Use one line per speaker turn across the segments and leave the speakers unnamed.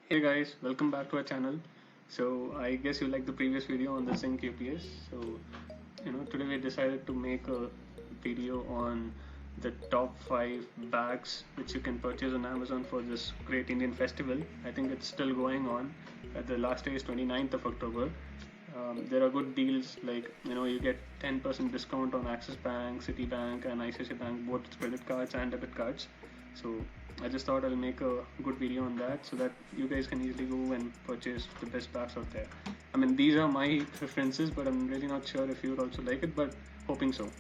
Hey guys, welcome back to our channel. So I guess you liked the previous video on the Sync UPS. So today we decided to make a video on the top 5 bags which you can purchase on Amazon for this Great Indian Festival. I think it's still going on. The last day is 29th of October. There are good deals like you get 10% discount on Axis Bank, Citibank, and ICICI Bank, both credit cards and debit cards. So I just thought I'll make a good video on that so that you guys can easily go and purchase the best bags out there. I mean, these are my preferences, but I'm really not sure if you would also like it, but hoping so.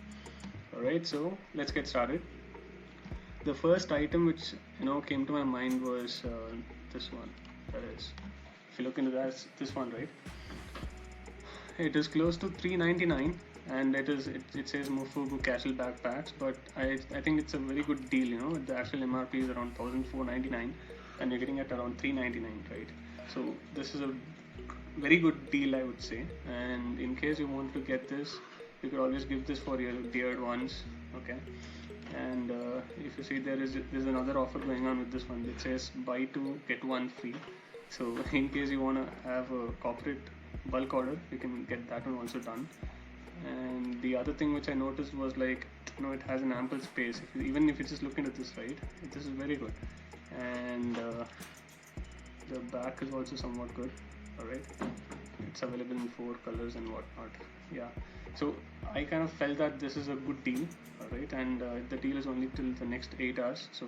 Alright, so let's get started. The first item which came to my mind was this one. That is, if you look into that, this one, right? It is close to $3.99, and it says Mofubu Castle backpacks, but I think it's a very good deal. The actual MRP is around 1,499, and you're getting it around $3.99, right? So this is a very good deal, I would say. And in case you want to get this, you could always give this for your deared ones, okay? And if you see, there's another offer going on with this one. It says buy two get one free. So in case you want to have a corporate bulk order, you can get that one also done. And the other thing which I noticed was like it has an ample space. Even if you just look into this, right, this is very good. And the back is also somewhat good. All right, it's available in 4 colors and whatnot. Yeah, so I kind of felt that this is a good deal. All right, and the deal is only till the next 8 hours. So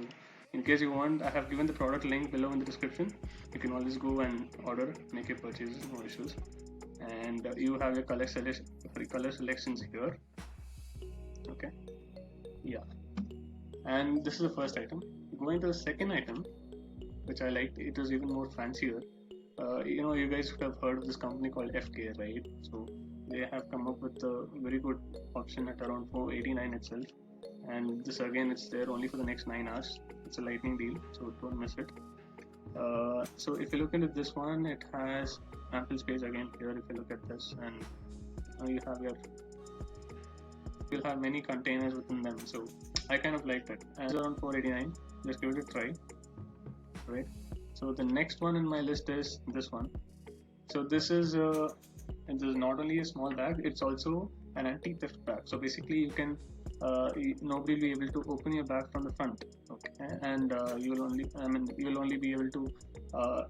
in case you want, I have given the product link below in the description. You can always go and order, make your purchases, no issues. And you have your color selections here. Okay, yeah. And this is the first item. Going to the second item, which I liked, it was even more fancier. You guys would have heard of this company called FK, right? So they have come up with a very good option at around 489 itself. And this again, it's there only for the next 9 hours. It's a lightning deal, so don't miss it. So if you look into this one, it has ample space again here. If you look at this, and you'll have many containers within them. So I kind of like that. And it's around 489. Let's give it a try. Right. So the next one in my list is this one. So this is not only a small bag, it's also an anti-theft bag. So basically, you can nobody will be able to open your bag from the front, okay? And you'll only be able to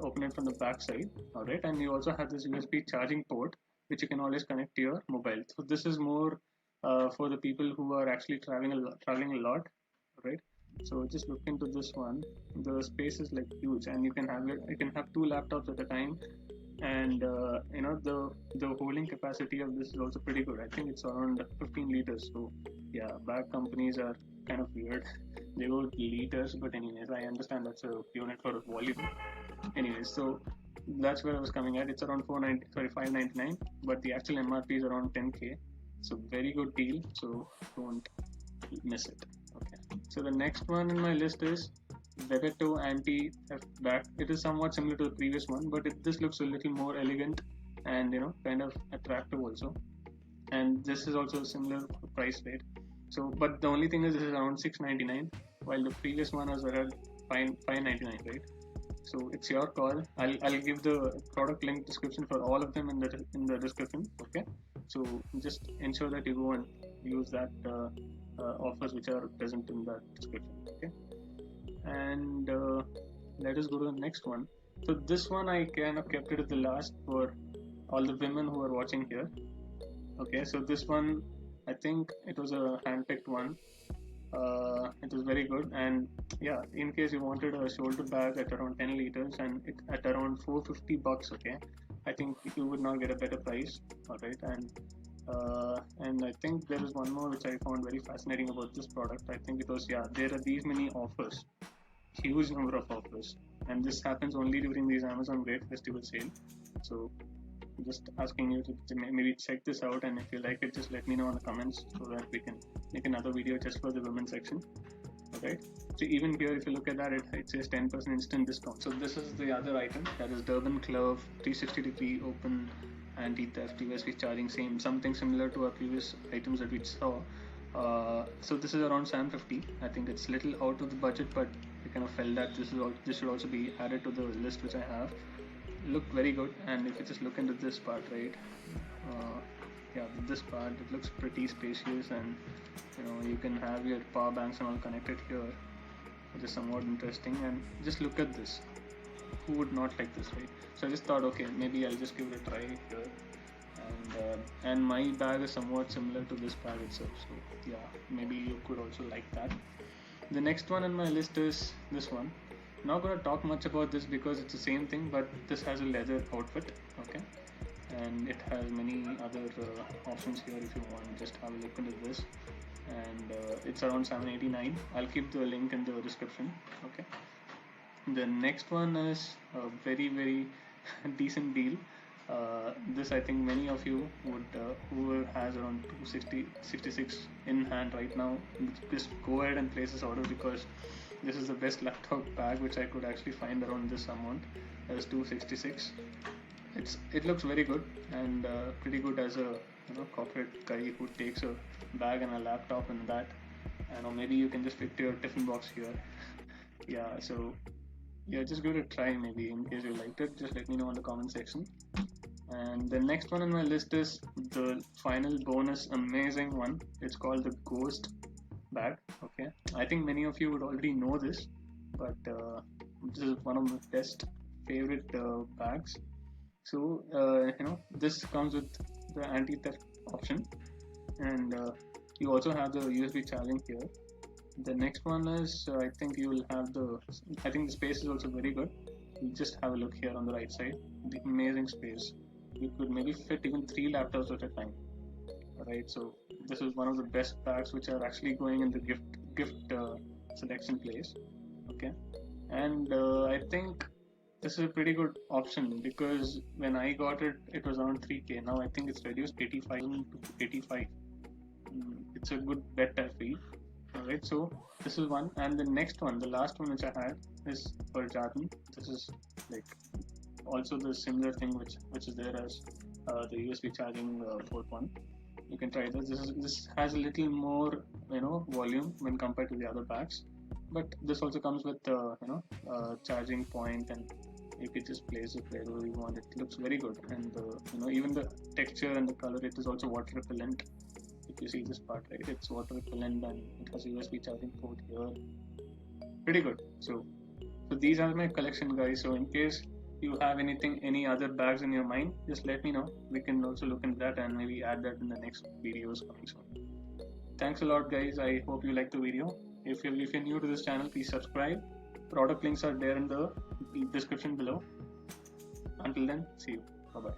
open it from the back side, all right? And you also have this USB charging port, which you can always connect to your mobile. So this is more for the people who are actually traveling a lot, right? So just look into this one. The space is like huge, and you can have 2 laptops at a time. And the holding capacity of this is also pretty good. I think it's around 15 liters. So yeah, bag companies are kind of weird. They go with liters, but anyways, I understand that's a unit for volume. Anyways, so that's where I was coming at. It's around 599, but the actual MRP is around 10k. So very good deal. So don't miss it. Okay. So the next one in my list is Bebeto anti-theft bag. It is somewhat similar to the previous one, but this looks a little more elegant and kind of attractive also. And this is also a similar price rate. So, but the only thing is this is around 699, while the previous one was around 599, right? So it's your call. I'll give the product link description for all of them in the description. Okay. So just ensure that you go and use that offers which are present in that description. Okay. And let us go to the next one. So this one I kind of kept it at the last for all the women who are watching here. Okay, so this one, I think it was a hand-picked one. It was very good, and yeah, in case you wanted a shoulder bag at around 10 liters and it at around $450, okay, I think you would not get a better price. All right, and I think there is one more which I found very fascinating about this product. I think it was, yeah, there are these many offers, huge number of offers, and this happens only during these Amazon Great Festival sale. So just asking you to maybe check this out, and if you like it, just let me know in the comments so that we can make another video just for the women's section. Okay, so even here, if you look at that, it says 10% instant discount. So this is the other item, that is Durban Glove 360-degree open anti-theft USB charging, something similar to our previous items that we saw. So this is around 750. I think it's little out of the budget, but I kind of felt that this should also be added to the list which I have. Looked very good, and if you just look into this part, right? Yeah, this part, it looks pretty spacious, and you can have your power banks and all connected here, which is somewhat interesting. And just look at this. Who would not like this, right? So I just thought, okay, maybe I'll just give it a try here. And my bag is somewhat similar to this bag itself, so yeah, maybe you could also like that. The next one on my list is this one. Not gonna talk much about this because it's the same thing, but this has a leather outfit, okay, and it has many other options here if you want. Just have a look into this, and it's around 789. I'll keep the link in the description, okay. The next one is a very decent deal. This I think many of you would, who has around 266 in hand right now, just go ahead and place this order, because this is the best laptop bag which I could actually find around this amount. That is 266. It looks very good, and pretty good as a corporate guy who takes a bag and a laptop and that, or maybe you can just fit your tiffin box here. Yeah, so yeah, just give it a try. Maybe in case you liked it, just let me know in the comment section. And the next one on my list is the final bonus amazing one. It's called the Ghost bag. Okay, I think many of you would already know this, but this is one of my best favorite bags. So this comes with the anti-theft option, and you also have the USB charging here. The next one is I think you will have I think the space is also very good. You just have a look here on the right side. The amazing space. You could maybe fit even 3 laptops at a time. Right, so this is one of the best bags which are actually going in the gift selection place. Okay, and I think this is a pretty good option, because when I got it, it was around 3K. Now I think it's reduced 85 to 85. It's a good bet, I feel. Alright, so this is one, and the next one, the last one which I had, is for Jardin. This is like also the similar thing which is there as the USB charging port one. You can try this. This has a little more volume when compared to the other bags, but this also comes with charging point, and you can just place it wherever you want. It looks very good, and even the texture and the color, it is also water repellent. If you see this part, right, it's water repellent, and it has a USB charging port here. Pretty good. So these are my collection, guys. So in case you have any other bags in your mind, just let me know. We can also look into that and maybe add that in the next videos coming soon. Thanks a lot, guys. I hope you liked the video. If you're new to this channel, please subscribe. Product links are there in the description below. Until then, see you. Bye bye.